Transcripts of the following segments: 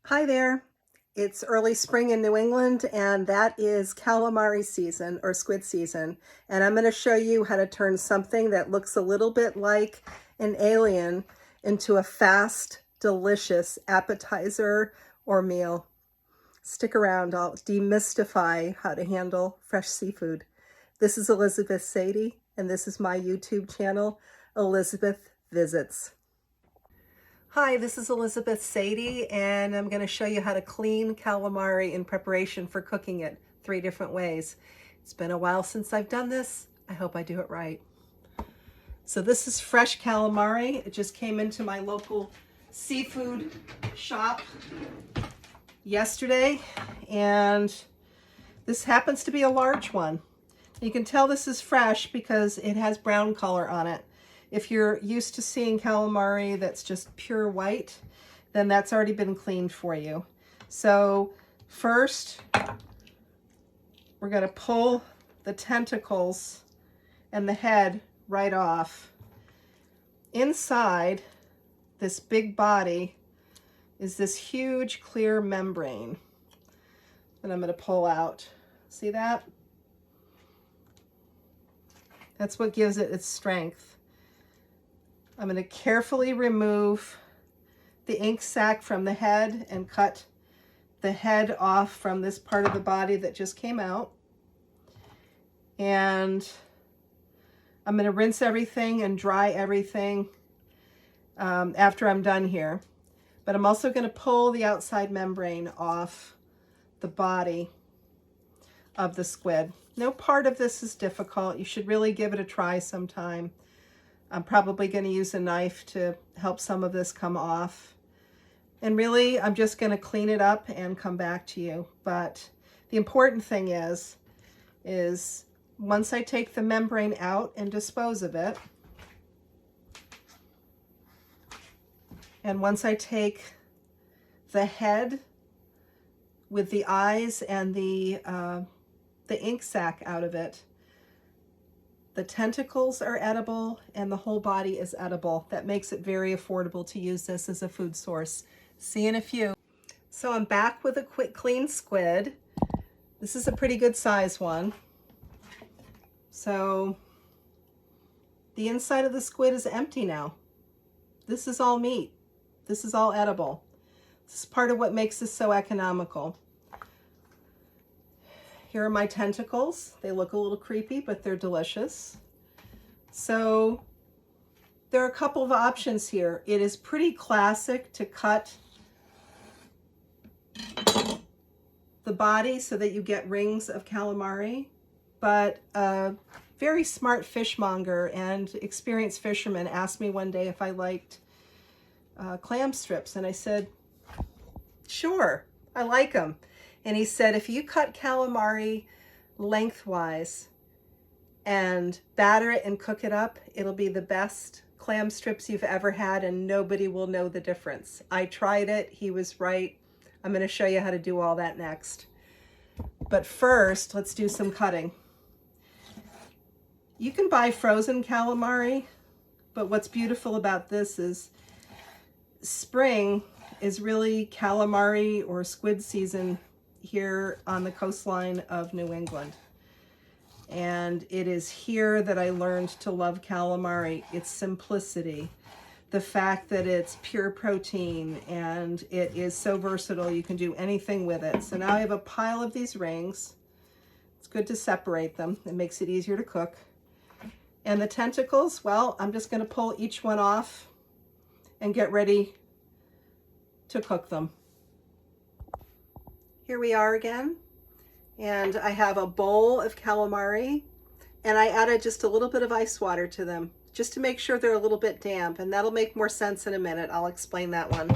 Hi there. It's early spring in New England, and that is calamari season or squid season. And I'm going to show you how to turn something that looks a little bit like an alien into a fast, delicious appetizer or meal. Stick around, I'll demystify how to handle fresh seafood. This is Elizabeth Sadie, and this is my YouTube channel, Elizabeth Visits. Hi, this is Elizabeth Sadie, and I'm going to show you how to clean calamari in preparation for cooking it 3 different ways. It's been a while since I've done this. I hope I do it right. So this is fresh calamari. It just came into my local seafood shop yesterday, and this happens to be a large one. You can tell this is fresh because it has brown color on it. If you're used to seeing calamari that's just pure white, then that's already been cleaned for you. So first, we're going to pull the tentacles and the head right off. Inside this big body is this huge clear membrane that I'm going to pull out. See that? That's what gives it its strength. I'm going to carefully remove the ink sac from the head and cut the head off from this part of the body that just came out. And I'm going to rinse everything and dry everything after I'm done here. But I'm also going to pull the outside membrane off the body of the squid. No part of this is difficult. You should really give it a try sometime. I'm probably going to use a knife to help some of this come off. And really, I'm just going to clean it up and come back to you. But the important thing is once I take the membrane out and dispose of it, and once I take the head with the eyes and the ink sac out of it, the tentacles are edible and the whole body is edible. That makes it very affordable to use this as a food source. See you in a few. So I'm back with a quick clean squid. This is a pretty good size one. So the inside of the squid is empty now. This is all meat. This is all edible. This is part of what makes this so economical. Here are my tentacles. They look a little creepy, but they're delicious. So there are a couple of options here. It is pretty classic to cut the body so that you get rings of calamari, but a very smart fishmonger and experienced fisherman asked me one day if I liked clam strips, and I said, sure, I like them. And he said, if you cut calamari lengthwise and batter it and cook it up, it'll be the best clam strips you've ever had and nobody will know the difference. I tried it. He was right. I'm going to show you how to do all that next. But first, let's do some cutting. You can buy frozen calamari, but what's beautiful about this is spring is really calamari or squid season here on the coastline of New England. And it is here that I learned to love calamari. Its simplicity, the fact that it's pure protein, and it is so versatile. You can do anything with it. So now I have a pile of these rings. It's good to separate them. It makes it easier to cook. And the tentacles, well, I'm just going to pull each one off and get ready to cook them. Here we are again, and I have a bowl of calamari, and I added just a little bit of ice water to them just to make sure they're a little bit damp, and that'll make more sense in a minute. I'll explain that one.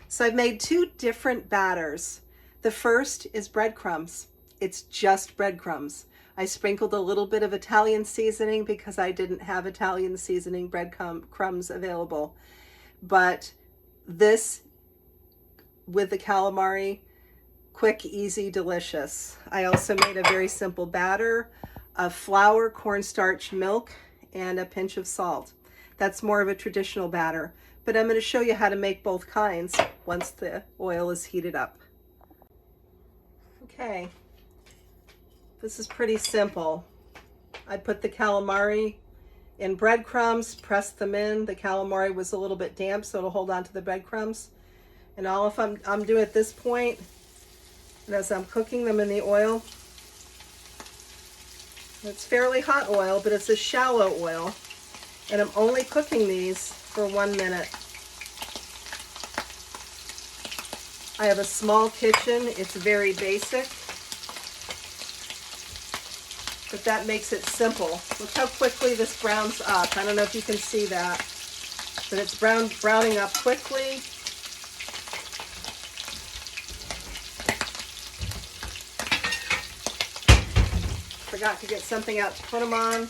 So I've made 2 different batters. The first is breadcrumbs. It's just breadcrumbs. I sprinkled a little bit of Italian seasoning because I didn't have Italian seasoning breadcrumbs available. But this, with the calamari, quick, easy, delicious. I also made a very simple batter of flour, cornstarch, milk, and a pinch of salt. That's more of a traditional batter. But I'm going to show you how to make both kinds once the oil is heated up. Okay, this is pretty simple. I put the calamari in breadcrumbs, pressed them in. The calamari was a little bit damp, so it'll hold on to the breadcrumbs. And all I'm doing at this point, and as I'm cooking them in the oil, it's fairly hot oil, but it's a shallow oil. And I'm only cooking these for 1 minute. I have a small kitchen. It's very basic, but that makes it simple. Look how quickly this browns up. I don't know if you can see that, but it's browning up quickly. Forgot to get something out to put them on.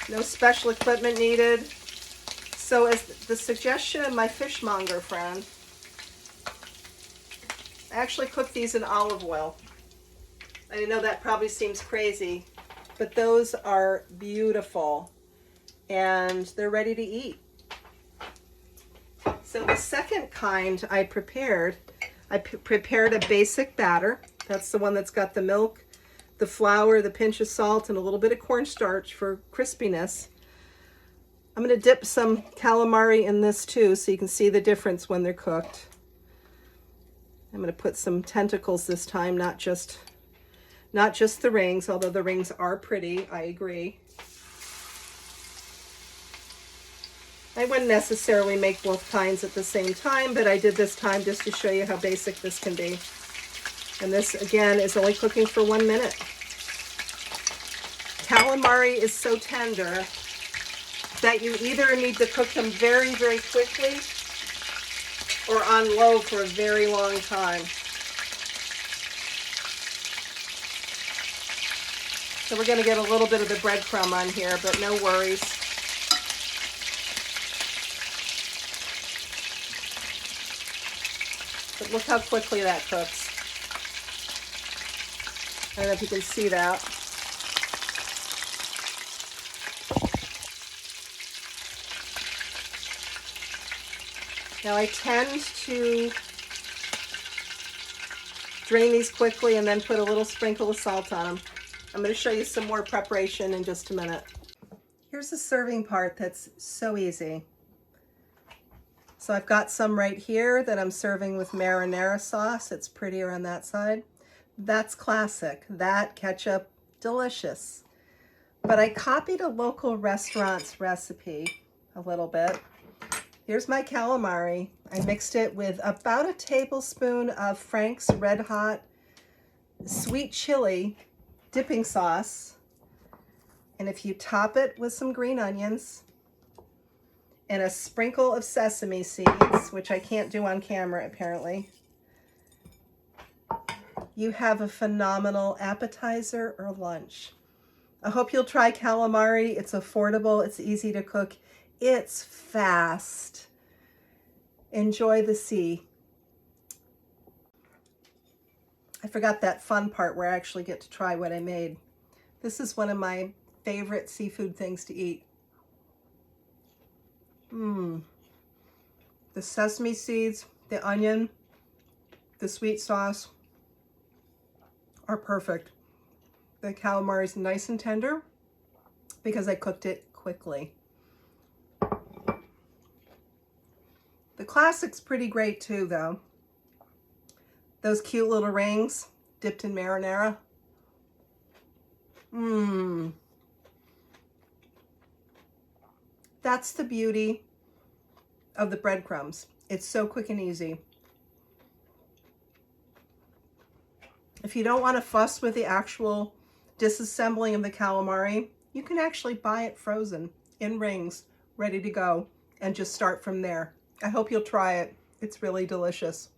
No special equipment needed. So as the suggestion of my fishmonger friend, I actually cook these in olive oil. I know that probably seems crazy, but those are beautiful and they're ready to eat. So the second kind I prepared a basic batter. That's the one that's got the milk, the flour, the pinch of salt, and a little bit of cornstarch for crispiness. I'm going to dip some calamari in this too, so you can see the difference when they're cooked. I'm going to put some tentacles this time, not just the rings, although the rings are pretty, I agree. I wouldn't necessarily make both kinds at the same time, but I did this time just to show you how basic this can be. And this, again, is only cooking for 1 minute. Calamari is so tender that you either need to cook them very, very quickly or on low for a very long time. So we're going to get a little bit of the breadcrumb on here, but no worries. But look how quickly that cooks. I don't know if you can see that. Now I tend to drain these quickly and then put a little sprinkle of salt on them. I'm going to show you some more preparation in just a minute. Here's the serving part that's so easy. So I've got some right here that I'm serving with marinara sauce. It's prettier on that side. That's classic. That ketchup, delicious. But I copied a local restaurant's recipe a little bit. Here's my calamari. I mixed it with about a tablespoon of Frank's Red Hot sweet chili dipping sauce. And if you top it with some green onions and a sprinkle of sesame seeds, which I can't do on camera apparently, you have a phenomenal appetizer or lunch. I hope you'll try calamari. It's affordable, it's easy to cook, it's fast. Enjoy the sea. I forgot that fun part where I actually get to try what I made. This is one of my favorite seafood things to eat. The sesame seeds, the onion, the sweet sauce are perfect. The calamari is nice and tender because I cooked it quickly. The classic's pretty great too, though. Those cute little rings dipped in marinara. That's the beauty of the breadcrumbs. It's so quick and easy. If you don't want to fuss with the actual disassembling of the calamari, you can actually buy it frozen in rings, ready to go, and just start from there. I hope you'll try it. It's really delicious.